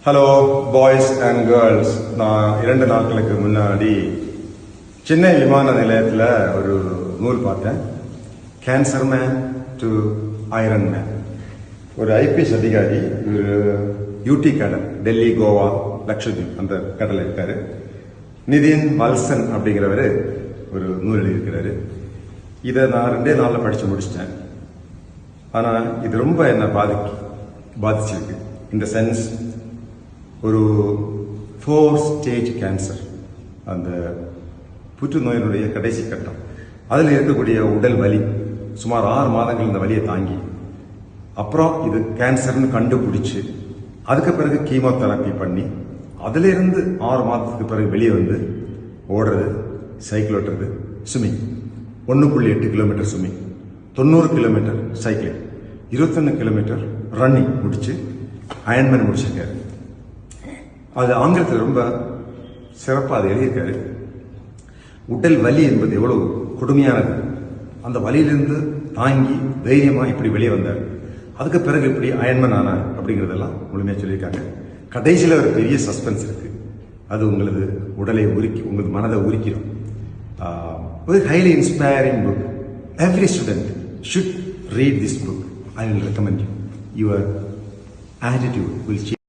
Hello boys and girls. நான் 2 நாட்களுக்கு முன்னாடி சென்னை விமான நிலையத்தில் ஒரு நூல் பார்த்தேன். Cancer man to iron man. ஒரு ஐபிஎஸ் அதிகாரி, ஒரு யூடி கடல், டெல்லி, கோவா, லட்சதீப் அந்த கடலில் இருக்காரு. நிதின் வல்சன் அப்படிங்கிறவர் ஒரு நூல் எழுதியிருக்கிறாரு. இதை நான் 2 நாளில் படித்து முடிச்சிட்டேன். ஆனால் இது ரொம்ப என்னை பாதிச்சிருக்கு. இந்த சென்ஸ், ஒரு 4 ஸ்டேஜ் கேன்சர், அந்த புற்றுநோயினுடைய கடைசி கட்டம், அதில் இருக்கக்கூடிய உடல் வலி, சுமார் 6 மாதங்கள் இந்த வலியை தாங்கி, அப்புறம் இது கேன்சர்னு கண்டுபிடிச்சு அதுக்கு பிறகு கீமோதெரப்பி பண்ணி, அதிலிருந்து 6 மாதத்துக்கு பிறகு வெளியே வந்து ஓடுறது, சைக்கிள் ஓட்டுறது, swimming, 1.8 kilometre swimming, 90 kilometre cycling, 21 kilometre running முடிச்சு அயன்மேன் முடிச்சிருக்காரு. அது ஆங்கிலத்தில் ரொம்ப சிறப்பாக அது எழுதியிருக்காரு. உடல் வலி என்பது எவ்வளவு கொடுமையானது, அந்த வலியிலிருந்து தாங்கி தைரியமாக இப்படி வெளியே வந்தார். அதுக்கு பிறகு இப்படி அயன்மேன் ஆனார் அப்படிங்கிறதெல்லாம் முழுமையாக சொல்லியிருக்காங்க. கடைசியில் ஒரு பெரிய சஸ்பென்ஸ் இருக்கு. அது உங்களது உடலை உங்களது மனதை உரிக்கிறோம். ஒரு highly inspiring book. Every student should read this book. I will recommend you. Your attitude will change.